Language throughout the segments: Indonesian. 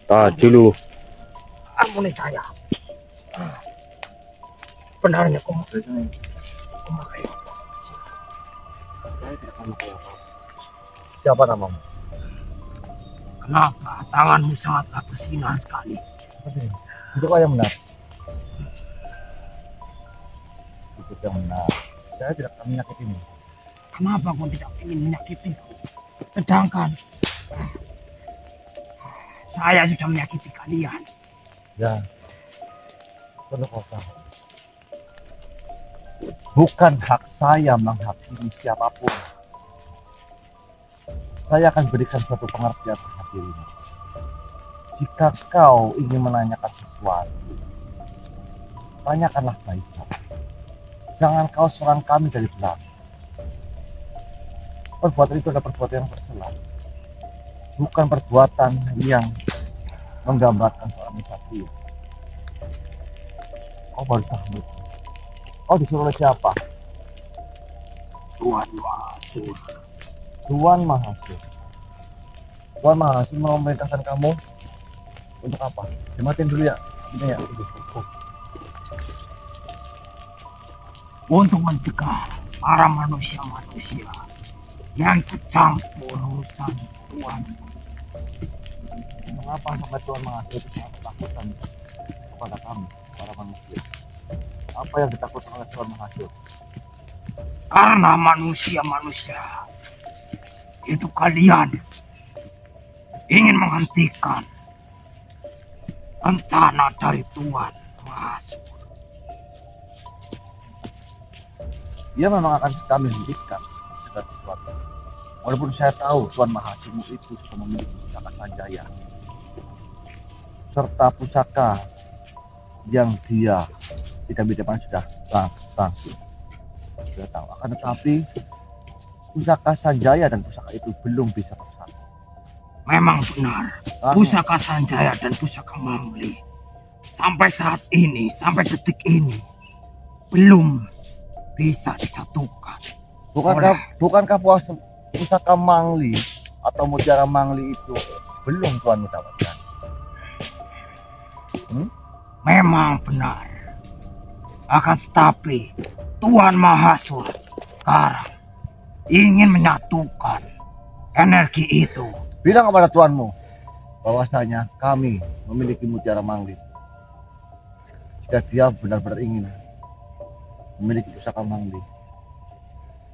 dulu. Ampuni saya. Benarnya kau memakai apa? Saya tidak memakai apa. Siapa namamu? Kenapa tanganmu sangatlah bersinar sekali? Itu kau yang benar. Itu yang benar. Saya tidak akan menyakitimu. Kenapa kau tidak ingin menyakitiku? Sedangkan saya sudah menyakiti kalian. Ya, perlu kau tahu. Bukan hak saya menghakimi siapapun. Saya akan berikan suatu pengertian terhadap dirimu. Jika kau ingin menanyakan sesuatu, tanyakanlah baik-baik. Jangan kau serang kami dari belakang. Perbuatan itu adalah perbuatan yang tercela, bukan perbuatan yang menggambarkan seorang Satria. Kau baru tahu. Kau disuruh oleh siapa? Tuan Mahasur. Tuan Mahasur. Tuan Mahasur memerintahkan kamu untuk apa? Dimatiin dulu ya. Ini ya. Untuk mencegah para manusia-manusia yang tercampur urusan Tuan. Mengapa sampai Tuan Mahasur itu sangat ketakutan kepada kami, para manusia? Apa yang ditakutkan oleh Tuan Mahasur? Karena manusia-manusia itu kalian ingin menghentikan rencana dari Tuan Mahasur. Dia memang akan kami hentikan segala sesuatu. Walaupun saya tahu Tuan Mahasur itu sudah memiliki pusaka Sanjaya serta pusaka yang dia tidak bisa sudah langsung. Sudah tahu. Akan tetapi pusaka Sanjaya dan pusaka itu belum bisa bersatu. Memang benar, pusaka Sanjaya dan pusaka Mangli sampai saat ini, sampai detik ini belum bisa disatukan. Bukankah pusaka Mangli atau mutiara Mangli itu belum Tuan mendapatkan? Memang benar. Akan tetapi Tuan Mahasur sekarang ingin menyatukan energi itu. Bilang kepada tuanmu bahwasanya kami memiliki mutiara Mangli. Jika dia benar-benar ingin memiliki pusaka Mangli,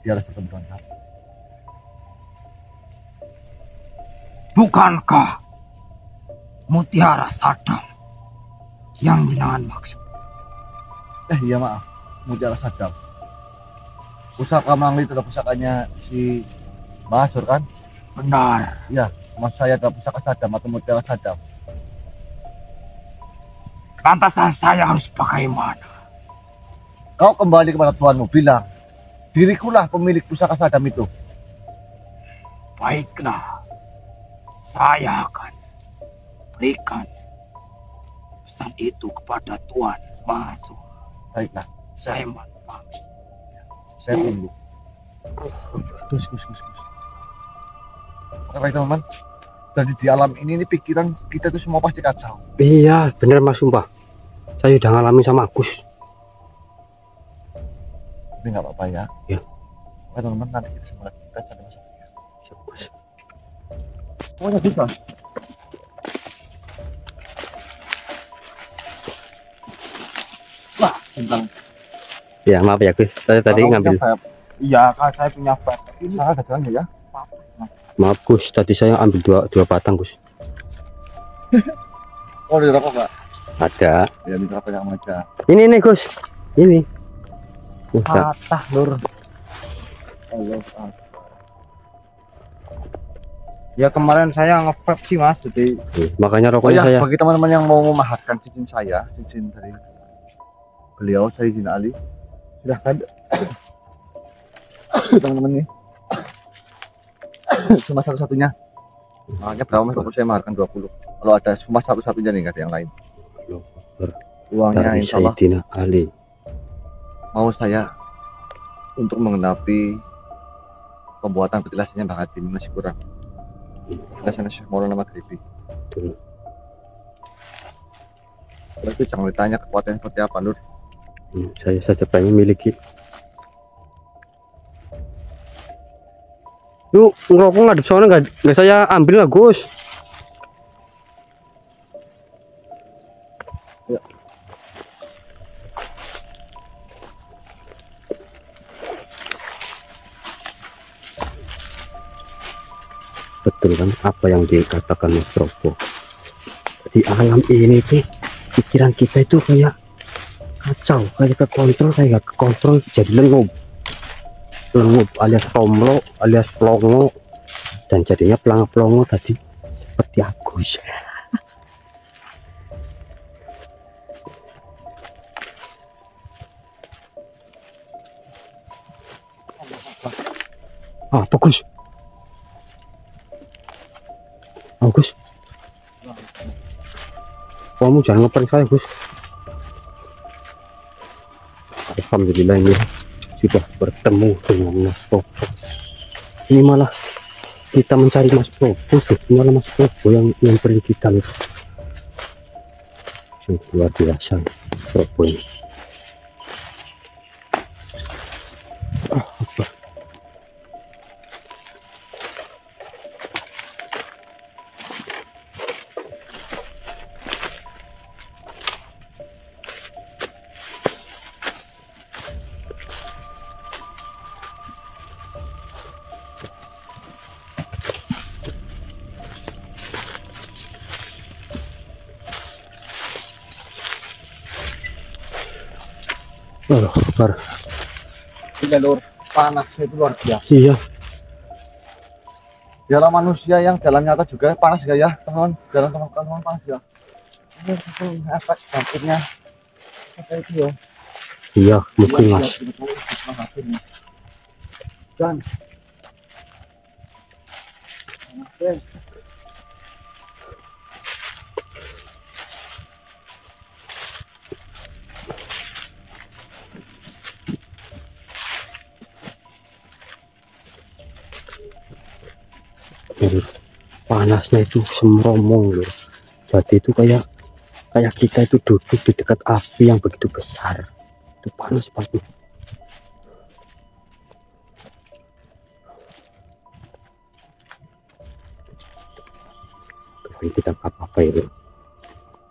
dia harus bertemu dengan kami. Bukankah mutiara Sadam yang jenengan maksud? Iya maaf, mutiara Sadam. Pusaka Mangli itu adalah pusakanya si Mahasur kan? Benar. Iya, mas saya adalah pusaka Sadam atau mutiara Sadam. Lantas saya harus bagaimana? Kau kembali kepada tuanmu, bilang dirikulah pemilik pusaka Sadam itu. Baiklah, saya akan berikan pesan itu kepada Tuan Mahasur. Baiklah, Saya mantap. saya tunggu. Gus. Karena teman-teman, dari di alam ini pikiran kita itu semua pasti kacau. Iya, bener Mas, sumpah. Saya udah ngalamin sama Agus. Tapi nggak apa-apa ya. Ya. Oke teman-teman, nanti kita semua kita cari masalahnya. Siap, Bos. Pokoknya bisa. Wah, tentang. Ya, maaf ya Gus. Saya tadi ngambil. Iya, kan saya punya vape. Ini sangat ada jalannya ya. Maaf Gus, tadi saya ambil dua batang Gus. Oh, ada rokok nggak? Ada. Ya, minta apa yang aja. Ini nih Gus. Ini. Patah, Lur. Allah. Ya kemarin saya nge-vape sih Mas, jadi Makanya Oh rokoknya ya, saya. bagi teman-teman yang mau memahatkan cincin saya, cincin dari beliau, saya izin Ali. Silahkan. Teman-teman nih. Cuma satu-satunya. Makanya berapa Mas? Kalau saya maharkan 20. Kalau ada cuma satu-satunya nih, nggak ada yang lain. Uangnya Dari insya Allah Sayyidina Ali. mau saya untuk menggenapi pembuatan petilasnya Bang Hadi masih kurang. Petilasannya Syekh Maulana Maghribi. Betul. Itu jangan ditanya kekuatannya seperti apa, Lur. Saya saja pengen miliki. Yuk, ngerokok ngadep sana nggak saya ambil lah, Gus. Ya. Betul kan apa yang dikatakan Mas Provo. Di alam ini tuh pikiran kita itu kayak kacau, kayak kekontrol, kayak gak kekontrol, jadi lengup alias romlo alias longo, dan jadinya pelang-pelongo tadi seperti Agus. Bagus. Gus, kamu jangan ngeprank saya, Gus. Alhamdulillah ini sudah bertemu dengan Mas Provo. Ini malah kita mencari Mas Provo, malah Mas Provo yang nyamperin kita nih. Sungguh luar biasa Mas Provo ini. Apa? Bar. Iya, Lur. Panasnya itu luar biasa. Iya. Dialah manusia yang jalan nyata juga panas gak ya, teman? Jalan teman-teman panas ya. Ini efek dampaknya kayak itu ya. Iya, mungkin Mas. Dan panasnya itu semromong loh. Jadi itu kayak kita itu duduk di dekat api yang begitu besar. Itu panas banget. Ini kita apa-apa itu.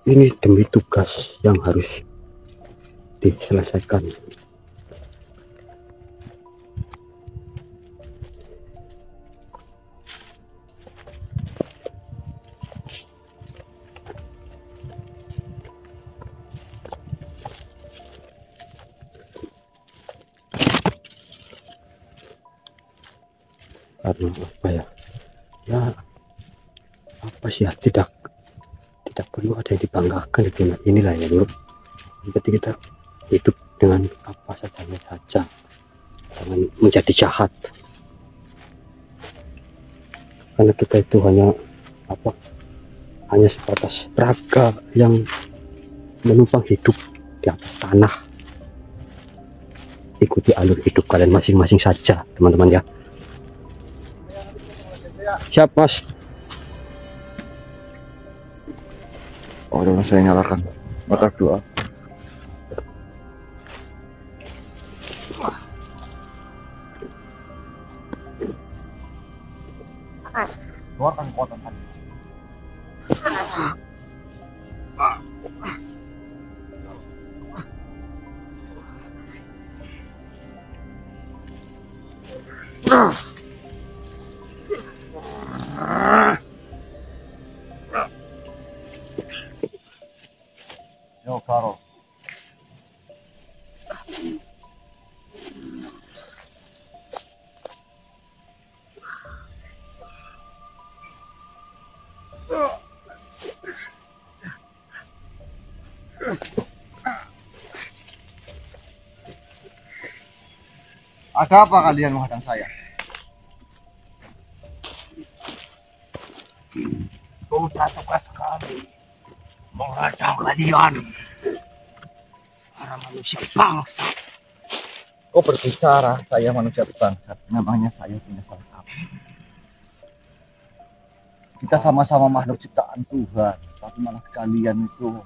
Ini demi tugas yang harus diselesaikan. Karena apa ya, apa sih ya, tidak perlu ada yang dibanggakan di dunia inilah ya, Bro. Berarti kita hidup dengan apa saja, jangan menjadi jahat, karena kita itu hanya sebatas raga yang menumpang hidup di atas tanah. Ikuti alur hidup kalian masing-masing saja, teman-teman ya. Siap, Mas. oh, teman saya nyalakan mata doa. Keluarkan kekuatan tadi. Yo, Karo. Ada apa kalian menghadang saya? Sudah tugas kami menghadang kalian, para manusia bangsa. Kau berbicara, saya manusia bangsat. Memangnya saya punya salah apa? Kita sama-sama makhluk ciptaan Tuhan, tapi malah kalian itu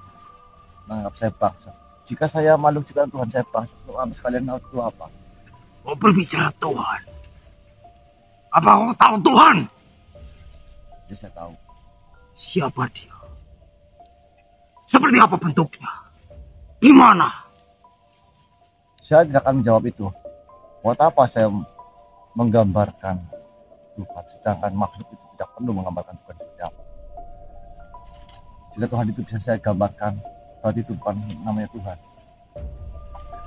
menganggap saya bangsa. Jika saya makhluk ciptaan Tuhan, saya bangsa. Sekalian itu apa? Kau berbicara Tuhan. Apa kau tahu Tuhan? Ya saya tahu. Siapa dia? Seperti apa bentuknya? Gimana? Saya tidak akan menjawab itu. Buat apa saya menggambarkan Tuhan, sedangkan makhluk itu tidak perlu menggambarkan Tuhan seperti apa. Jika Tuhan itu bisa saya gambarkan, berarti itu bukan namanya Tuhan.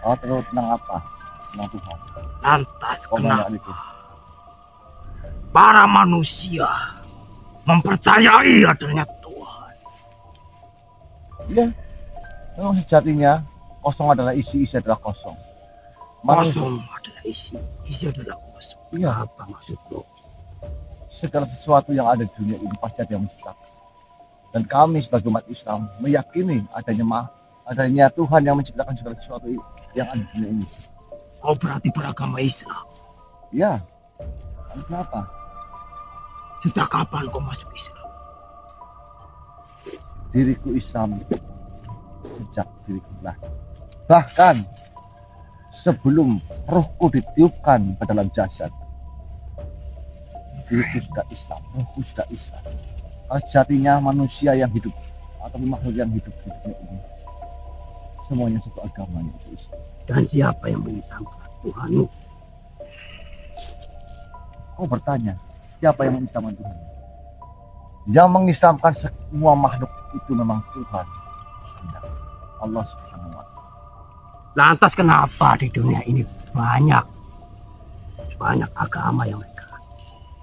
Oh, terus tentang apa? Tentang Tuhan. Lantas kenapa Itu. para manusia mempercayai adanya Tuhan? Ya, memang sejatinya kosong adalah isi, isi adalah kosong. Kosong adalah isi adalah kosong. Iya. Apa maksudmu? Segala sesuatu yang ada di dunia ini pasti ada yang menciptakan. Dan kami sebagai umat Islam meyakini adanya Tuhan yang menciptakan segala sesuatu yang ada di dunia ini. Kau berarti beragama Islam. Ya, kenapa? Sejak kapan kau masuk Islam? Diriku Islam sejak diriku lahir. Bahkan sebelum rohku ditiupkan ke dalam jasad, diriku sudah Islam, rohku sudah Islam. Sejatinya manusia yang hidup atau makhluk yang hidup di dunia ini semuanya satu agama, yaitu Islam. Dan siapa yang mengislamkan Tuhanmu? Kau bertanya, siapa yang mengislamkan Tuhan? Yang mengislamkan semua makhluk itu memang Tuhan, Allah Subhanahu wa Ta'ala. Lantas kenapa di dunia ini banyak agama yang mereka?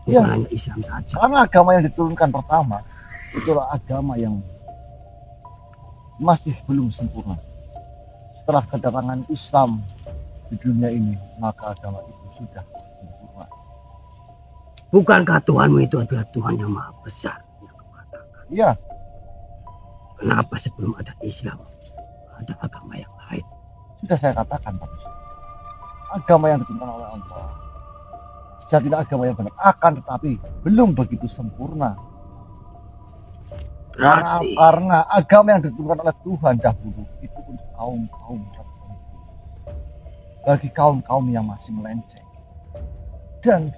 Bukan Ya, hanya Islam saja. karena agama yang diturunkan pertama itulah agama yang masih belum sempurna. Setelah kedatangan Islam di dunia ini, maka agama itu sudah sempurna. Bukankah Tuhanmu itu adalah Tuhan yang maha besar? Yang kau katakan? Iya, Kenapa sebelum ada Islam ada agama yang lain? sudah saya katakan tadi. Agama yang diturunkan oleh Allah sejatinya agama yang benar, akan tetapi belum begitu sempurna. Berarti Karena agama yang diturunkan oleh Tuhan dahulu itu untuk kaum-kaum tertentu, bagi kaum-kaum yang masih melenceng. Dan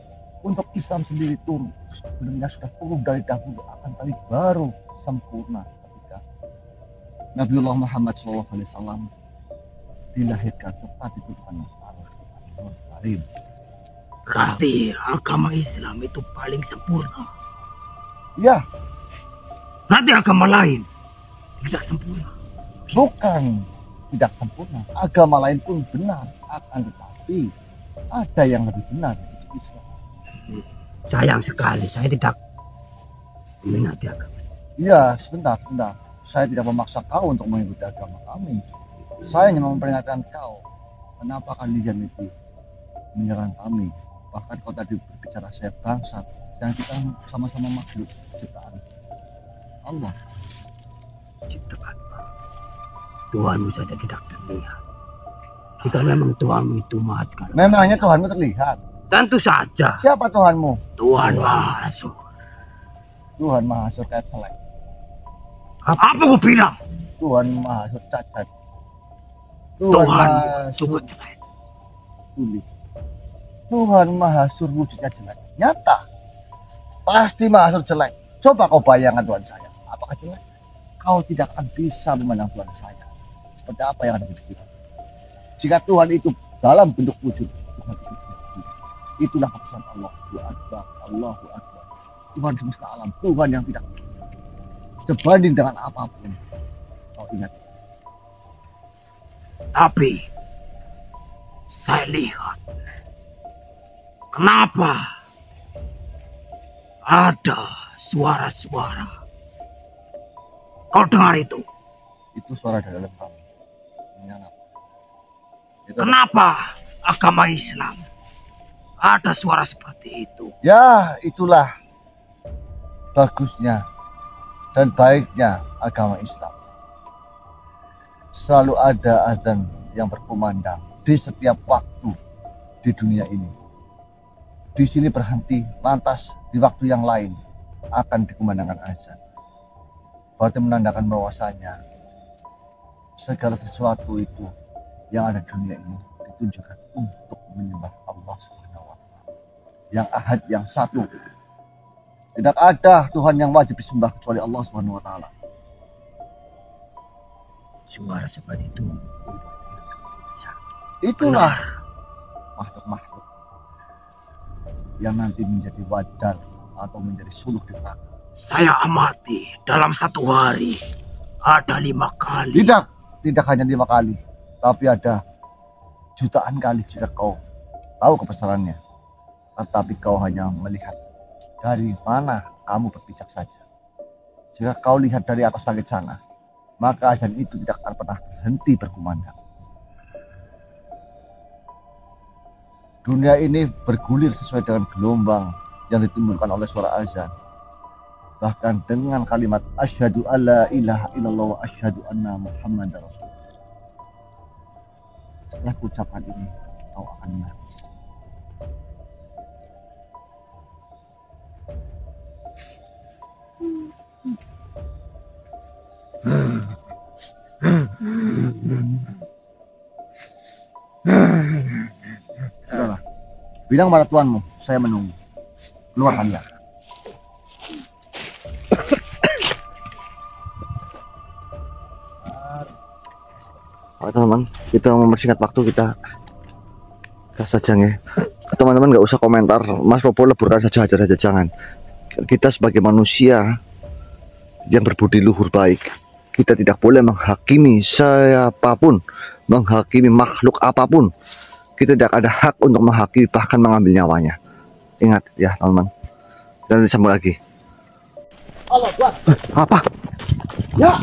untuk Islam sendiri turun sebenarnya sudah turun dari dahulu, akan tapi baru sempurna ketika Nabiullah Muhammad SAW dilahirkan serta diturunkan Al-Quran Karim. berarti agama Islam itu paling sempurna. Ya, Berarti agama lain tidak sempurna. bukan tidak sempurna, agama lain pun benar, akan tetapi ada yang lebih benar, yaitu Islam. Sayang sekali saya tidak meminati agama. Iya, sebentar. Saya tidak memaksa kau untuk mengikuti agama kami. Saya hanya memperingatkan kau, kenapa kalian itu menyerang kami. Bahkan kau tadi berbicara saya bangsa, dan kita sama-sama makhluk ciptaan Allah. Ciptaan Tuhanmu saja tidak terlihat. Jika memang Tuhanmu itu maha segala, Memangnya Tuhanmu terlihat? tentu saja Siapa Tuhanmu? Tuhan Maha Esa. Tuhan Maha Surga Selek. Apa kau bilang? Tuhan Maha Sur Cacat. Tuhan Maha juga Sur jelek. Tuli. Tuhan Maha Sur wujudnya jelek. Nyata. Pasti Maha Sur jelek. Coba kau bayangkan Tuhan saya. Apakah jelek? Kau tidak akan bisa memandang Tuhan saya seperti apa yang ada di pikiran. Jika Tuhan itu dalam bentuk wujud, Tuhan itu wujud. Itulah pesan Allahu Akbar, Allahu Akbar. Tuhan semesta alam, Tuhan yang tidak sebanding dengan apapun. Kau ingat. Tapi saya lihat kenapa ada suara-suara. Kau dengar itu? Itu suara dari dalam kami. Menyala. Itu Kenapa agama Islam ada suara seperti itu? ya, itulah bagusnya dan baiknya agama Islam. Selalu ada azan yang berkumandang di setiap waktu di dunia ini. Di sini berhenti, lantas di waktu yang lain akan dikumandangkan azan. Berarti menandakan bahwasanya segala sesuatu itu yang ada di dunia ini ditunjukkan untuk menyembah Allah Subhanahu wa Ta'ala. Yang ahad, yang satu. Tidak ada Tuhan yang wajib disembah kecuali Allah Subhanahu wa Ta'ala. Suara seperti itu. Itulah makhluk-makhluk yang nanti menjadi wajar atau menjadi suluk di neraka. Saya amati dalam satu hari ada 5 kali. Tidak hanya 5 kali, tapi ada jutaan kali jika kau tahu kebesarannya. Tetapi kau hanya melihat dari mana kamu berpijak saja. Jika kau lihat dari atas langit sana, maka azan itu tidak akan pernah berhenti berkumandang. Dunia ini bergulir sesuai dengan gelombang yang ditimbulkan oleh suara azan. Bahkan dengan kalimat asyhadu alla ilaha illallah wa asyhadu anna muhammadar rasulullah. Setelah ucapan ini, kau akan mati. Sudahlah, bilang pada tuanmu, saya menunggu. Keluar kalian. Oke teman-teman, kita mempersingkat waktu, kita gas saja ya. Teman-teman nggak usah komentar, Mas Popo leburkan saja aja jangan. Kita sebagai manusia yang berbudi luhur baik, kita tidak boleh menghakimi siapapun, menghakimi makhluk apapun. Kita tidak ada hak untuk menghakimi, bahkan mengambil nyawanya. Ingat ya teman-teman. Dan disambung lagi. Allah, Bos. Apa? Ya.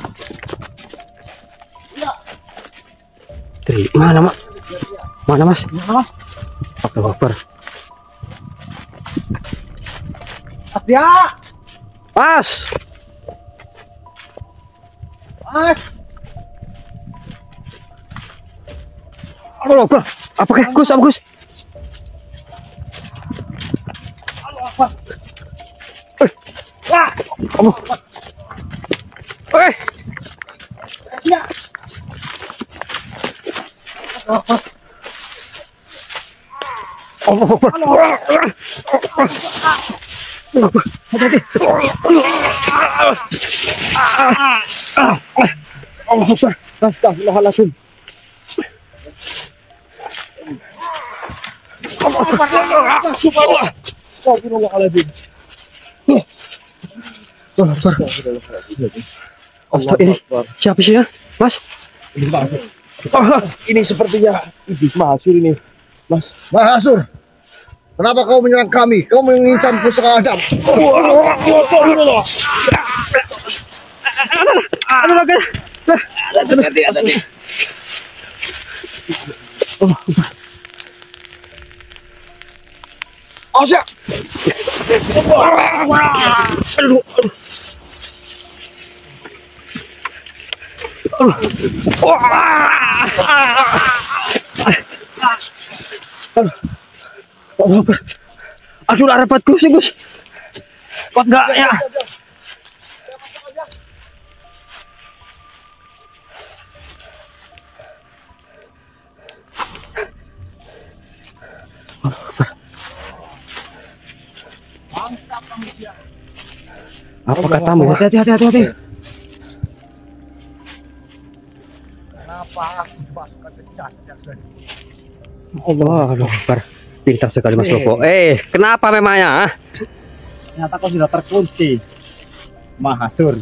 Dari mana, Mak? Mana, Mas? Mana, Mas? Allahu Akbar. Abia. Mas! Mas. Allahu Akbar. Apa ke? Gus, apa Gus? Allah Akbar. Wah! Allah. Ya. Allahu Akbar. Allahu Akbar. Astagfirullahaladzim. Astagfirullahaladzim. Allah, ini siapa sih ya, Mas? Ini sepertinya iblis mahasur ini, Mas. Mahasur, kenapa kau menyerang kami? Kau mengincar pusaka Adam. Asyik. Aduh, lah rapat Gus, Gus. Kok enggak ya? Apa katamu? Hati-hati. Kenapa aku dimasukkan ke jasad dari Allah Akbar. Pintar sekali Mas Popo. Kenapa memangnya? Ternyata kau sudah terkunci, Mahasur.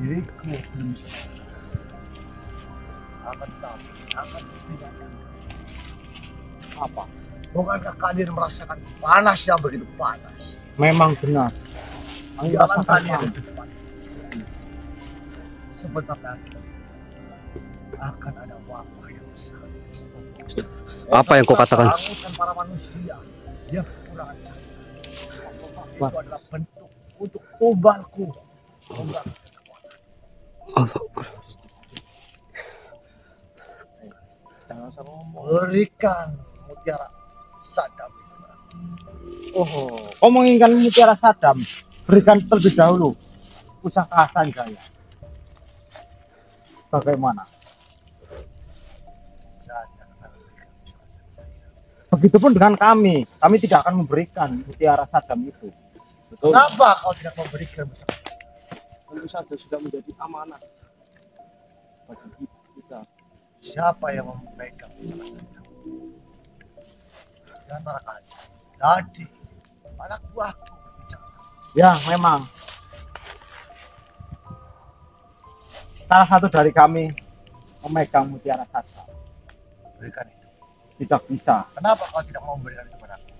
diriku belum akan tidak. Apa? Bukankah kalian merasakan panas yang begitu panas? Memang benar. Jalan kalian sebentar lagi akan ada wabah yang besar. Apa yang kau katakan? Para manusia yang kekurangan cahaya. Itu adalah bentuk untuk tubalku. Berikan mutiara Sadam. Kau menginginkan mutiara Sadam? Berikan terlebih dahulu pusaka Sanjaya. Bagaimana? Begitupun dengan kami tidak akan memberikan mutiara sadam itu. Betul. Kenapa kau tidak memberikan pusaka? Tentu saja sudah menjadi amanah bagi kita. Siapa yang memegang pusaka sadam? Di antara kalian. Tadi anak buahku berbicara. Ya, memang salah satu dari kami memegang mutiara sadam. Berikan itu. Tidak bisa. Kenapa kau tidak mau memberikan itu padaku?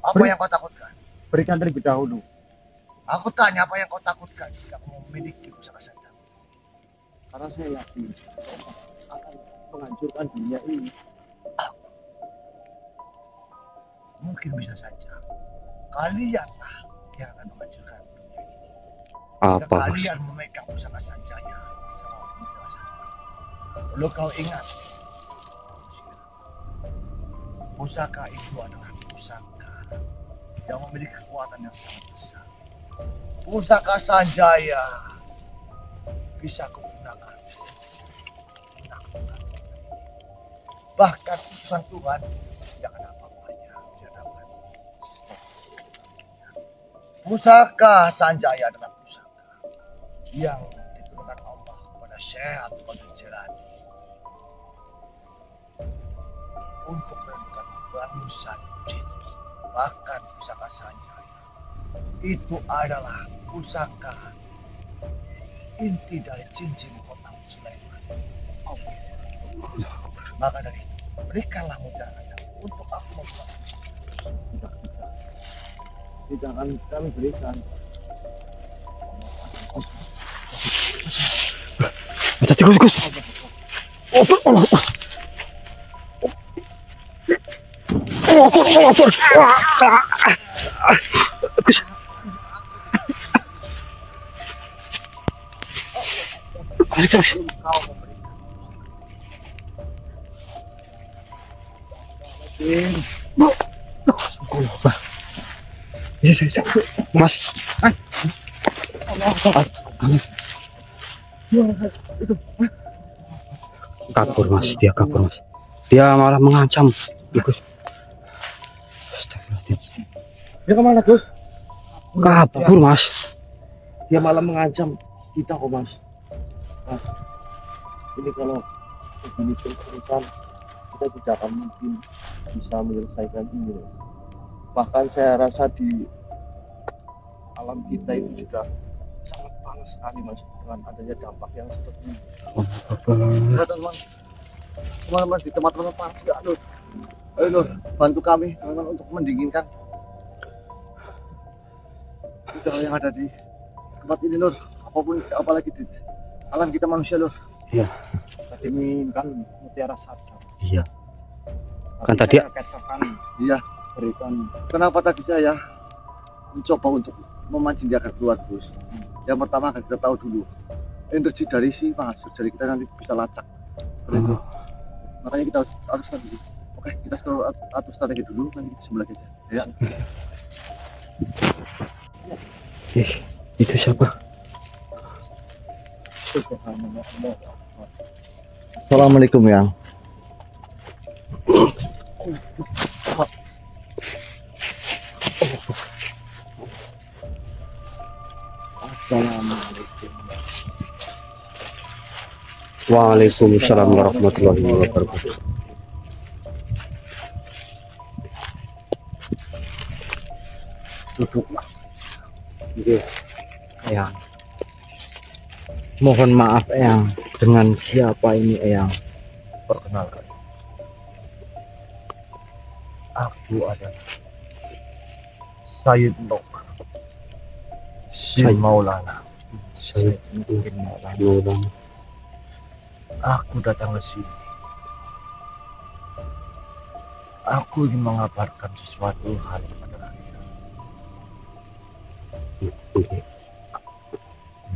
Apa Beri- yang kau takutkan? Berikan terlebih dahulu. Aku tanya apa yang kau takutkan jika kau memiliki pusaka sadam? Karena saya yakin akan menghancurkan dunia ini. Mungkin bisa saja kalianlah yang akan menghancurkan dunia ini. Jika Apa, Mas? kalian memegang pusaka sanjaya bersama pusaka sadam. Perlu kau ingat, pusaka itu adalah pusaka yang memiliki kekuatan yang sangat besar. Pusaka sanjaya bisa kugunakan. Bahkan utusan Tuhan tidak ada apa-apanya di hadapan. Pusaka sanjaya adalah pusaka yang diturunkan Allah kepada Syekh Abdul Qadir Jilani untuk menentukan bangsa jin. Bahkan pusaka sanjaya itu adalah pusaka inti dari cincin kotak Sulaiman. Maka dari itu, berikanlah mutiara sadam untuk aku membuat. Tidak bisa. Tidak akan kami berikan. Gus, Gus. Gus. Gus. Kau memberikan. Mas. Kabur, Mas. Dia kabur, Mas. Dia malah mengancam. Gus. Astagfirullahaladzim. Dia kemana, Gus? Kabur, Mas. Dia malah mengancam kita kok, Mas. Mas, ini kalau begini terus-terusan kita tidak akan mungkin bisa menyelesaikan ini. Mas. Bahkan saya rasa di alam kita itu sudah sangat panas sekali, Mas, dengan adanya dampak yang seperti ini. Teman-teman, teman-teman di tempat-tempat panas ya, Nur. Ayo Nur, bantu kami teman-teman untuk mendinginkan udara yang ada di tempat ini, Nur. Apalagi di alam kita manusia, Nur. Iya. Tadi menginginkan mutiara sadam. Iya. Kan tadi- Iya. Berikan. Kenapa tadi saya mencoba untuk memancing dia agar keluar, Gus? Yang pertama agar kita tahu dulu energi dari si mahasiswa, jadi kita nanti bisa lacak. Begitu. Makanya kita harus strategi. Oke, kita atur strategi dulu, nanti kita sebelah aja. Ya. Itu siapa? Assalamualaikum, Yang. Assalamualaikum. Waalaikumsalam warahmatullahi wabarakatuh. Duduklah. Iya. Eyang. Mohon maaf, Eyang. Dengan siapa ini, Eyang? Perkenalkan, aku adalah Sayyid Nok Sayyid. bin Maulana. Saya bin Maulana. Nulang. Aku datang ke sini. Aku ingin mengabarkan sesuatu hal kepada kalian.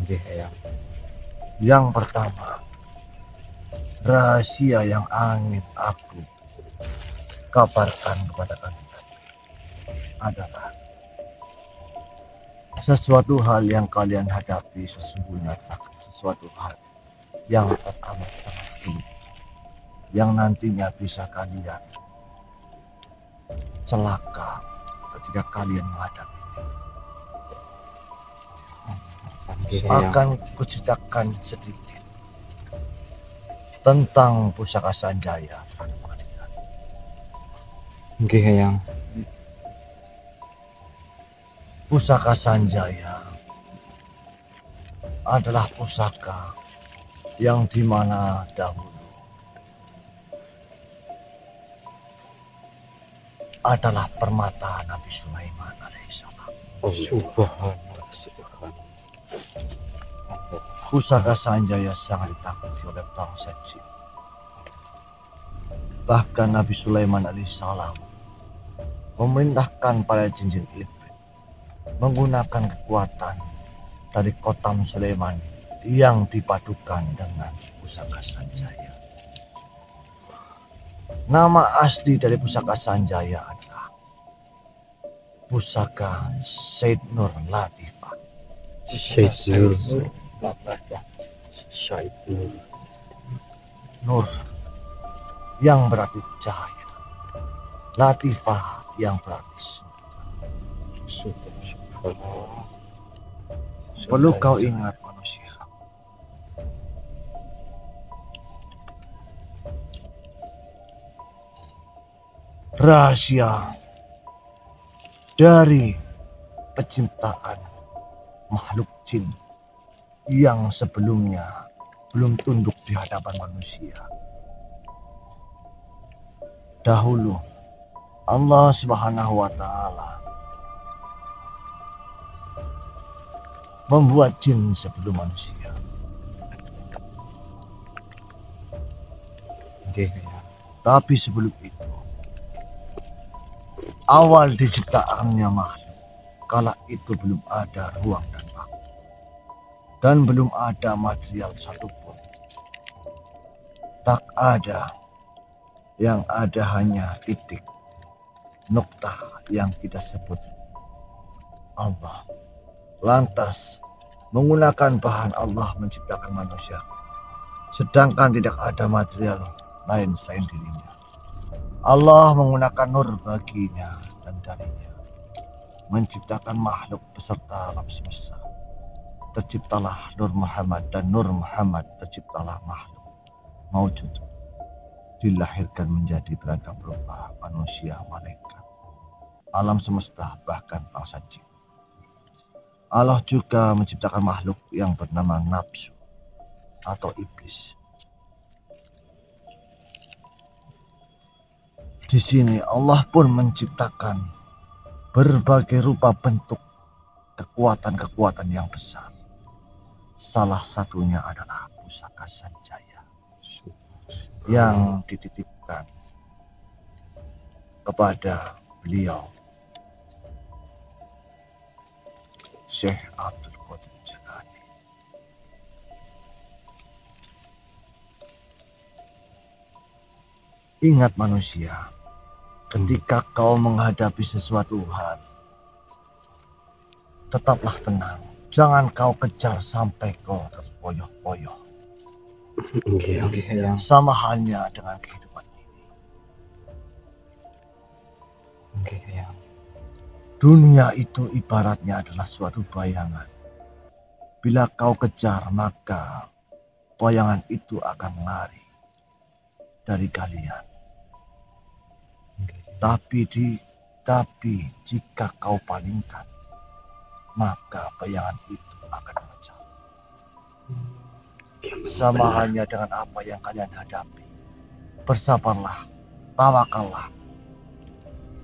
Nggih, Eyang. Yang pertama, rahasia yang ingin aku kabarkan kepada kalian adalah sesuatu hal yang kalian hadapi sesungguhnya sesuatu hal yang amat sangat sulit, yang nantinya bisa kalian celaka ketika kalian menghadapi. Akan kuceritakan sedikit tentang pusaka Sanjaya terhadap kalian. Nggih, Hayang. Pusaka Sanjaya adalah pusaka yang dimana dahulu adalah permata Nabi Sulaiman alaihissalam. Subhanallah. Pusaka Sanjaya sangat ditakuti oleh bangsa jin. Bahkan Nabi Sulaiman alaihissalam memerintahkan para jin-jin iblis menggunakan kekuatan dari Khotam Sulaiman yang dipadukan dengan pusaka Sanjaya. Nama asli dari pusaka Sanjaya adalah pusaka Said Nur Latifah. Syait Nur. Nur yang berarti cahaya, Latifah yang berarti sutra. Perlu kau ingat manusia, rahasia dari penciptaan makhluk jin yang sebelumnya belum tunduk di hadapan manusia. Dahulu Allah Subhanahu wa Ta'ala membuat jin sebelum manusia. Tapi sebelum itu, awal diciptaannya makhluk, kala itu belum ada ruang dan waktu, dan belum ada material satupun. Tak ada, yang ada hanya titik, noktah yang kita sebut Allah. Lantas menggunakan bahan Allah menciptakan manusia, sedangkan tidak ada material lain selain dirinya. Allah menggunakan nur baginya dan darinya menciptakan makhluk beserta alam semesta. Terciptalah Nur Muhammad, dan Nur Muhammad terciptalah makhluk maujud, dilahirkan menjadi beragam rupa, manusia, malaikat, alam semesta, bahkan bangsa jin. Allah juga menciptakan makhluk yang bernama nafsu atau iblis. Di sini Allah pun menciptakan berbagai rupa bentuk kekuatan-kekuatan yang besar. Salah satunya adalah pusaka Sanjaya yang dititipkan kepada beliau Syekh Abdul Qadir Jailani. Ingat manusia, ketika kau menghadapi sesuatu hal, tetaplah tenang. Jangan kau kejar sampai kau terpoyoh-poyoh. Sama halnya dengan kehidupan ini. Dunia itu ibaratnya adalah suatu bayangan. Bila kau kejar, maka bayangan itu akan lari dari kalian. Tapi jika kau palingkan, maka bayangan itu akan mengejar. Sama halnya dengan apa yang kalian hadapi. Bersabarlah, tawakallah,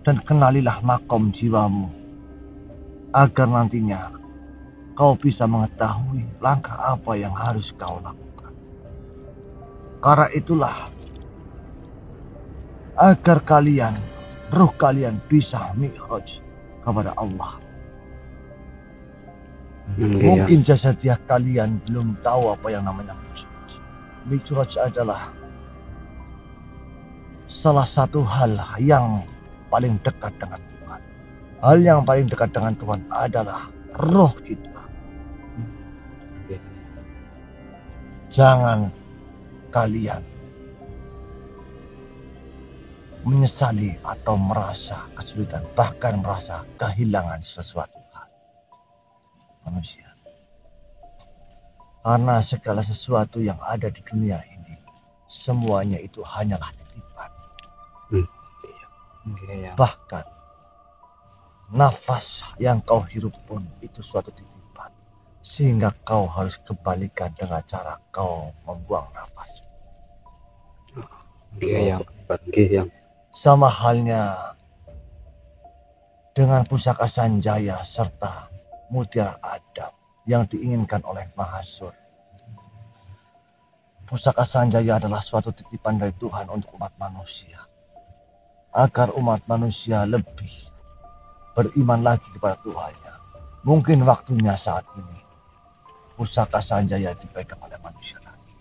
dan kenalilah makom jiwamu, agar nantinya kau bisa mengetahui langkah apa yang harus kau lakukan. Karena itulah, agar ruh kalian bisa mi'raj kepada Allah. Mungkin jasadiah kalian belum tahu apa yang namanya mi'raj. Mi'raj adalah salah satu hal yang paling dekat dengan Tuhan. Hal yang paling dekat dengan Tuhan adalah roh kita. Jangan kalian menyesali atau merasa kesulitan, bahkan merasa kehilangan sesuatu hal manusia. Karena segala sesuatu yang ada di dunia ini, semuanya itu hanyalah titipan. Bahkan nafas yang kau hirup pun itu suatu titipan, sehingga kau harus kembalikan dengan cara kau membuang nafas. Yang Sama halnya dengan pusaka Sanjaya serta mutiara Adam yang diinginkan oleh Mahasur. Pusaka Sanjaya adalah suatu titipan dari Tuhan untuk umat manusia, agar umat manusia lebih beriman lagi kepada Tuhannya. Mungkin waktunya saat ini pusaka Sanjaya dipegang oleh manusia lagi.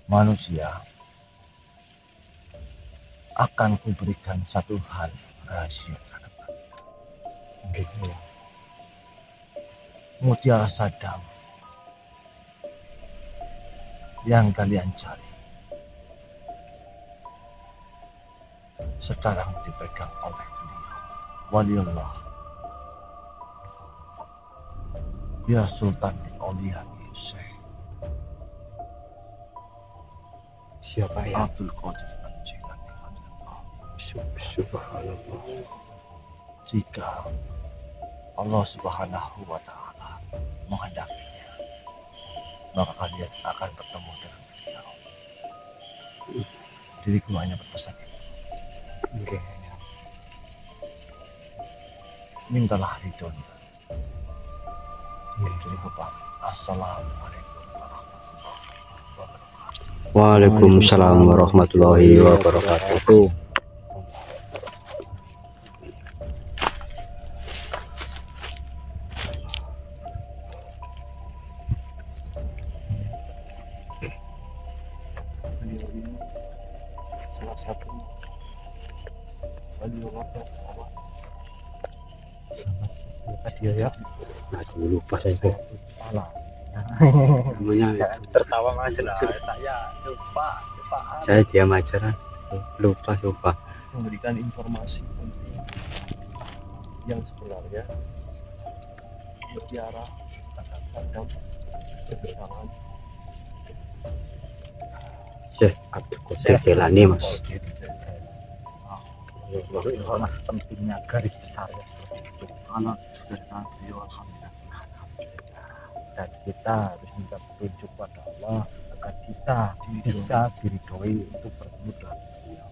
Manusia, akan kuberikan satu hal rahasia terhadap kalian. Mutiara Sadam yang kalian cari sekarang dipegang oleh beliau, Waliullah, ya Sultan Aulia Syekh siapa ya? Abdul Qadir Al-Jilani. Subhanallah. Jika Allah Subhanahu wa Ta'ala menghendakinya, maka kalian akan bertemu dengan beliau. Diriku hanya berpesan itu. Mintalah ridhonya. Diriku pamit. Assalamualaikum warahmatullahi wabarakatuh. Waalaikumsalam warahmatullahi wabarakatuh. Beliau ini salah satu beliau Allah. Dia ya. Aduh, lupa saya. Salah. Namanya Jangan tertawa mas lah, saya lupa. saya diam aja lah. Lupa. Memberikan informasi penting yang sebenarnya mutiara Sadam kebesaran Syekh Abdul Qadir Jilani, Mas. Informasi pentingnya garis besarnya seperti itu. karena sudah datang beliau alhamdulillah. Dan kita harus minta petunjuk pada Allah agar kita bisa diridhoi untuk bertemu dengan beliau.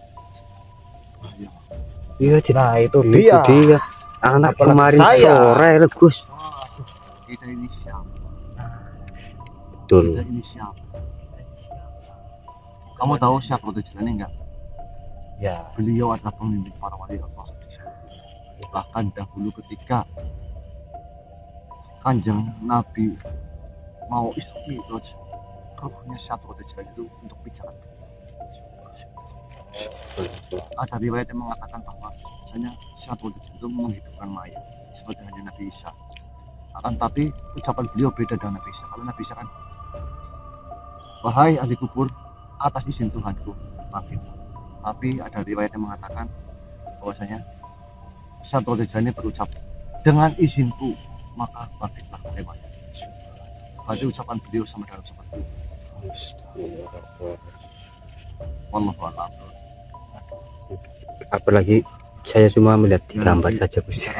Iya, Nah itu itu dia. dia. Anak Apalagi kemarin saya. sore, Gus. Kita ini siapa? Betul. Kita ini siapa? Kamu tahu siapa Abdul Jilani enggak? Ya, Beliau adalah pemimpin para wali Allah. Bahkan dahulu ketika Kanjeng Nabi mau Isra Mi'raj, rohnya satu Abdul Jilani itu untuk bicara. Ada riwayat yang mengatakan bahwa hanya satu Abdul Jilani itu menghidupkan mayat seperti hanya Nabi Isa. Akan tapi ucapan beliau beda dengan Nabi Isa. Kalau Nabi Isa kan, wahai ahli kubur, atas izin Tuhanku bangkit. Tapi ada riwayat yang mengatakan bahwasanya satu Jilani berucap, dengan izinku maka bangkitlah oleh mayat. Berarti ucapan beliau sama dengan ucapan beliau. Wallahu a'lam. Apalagi saya cuma melihat di gambar saja, Gus. Kita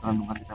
renungkan kita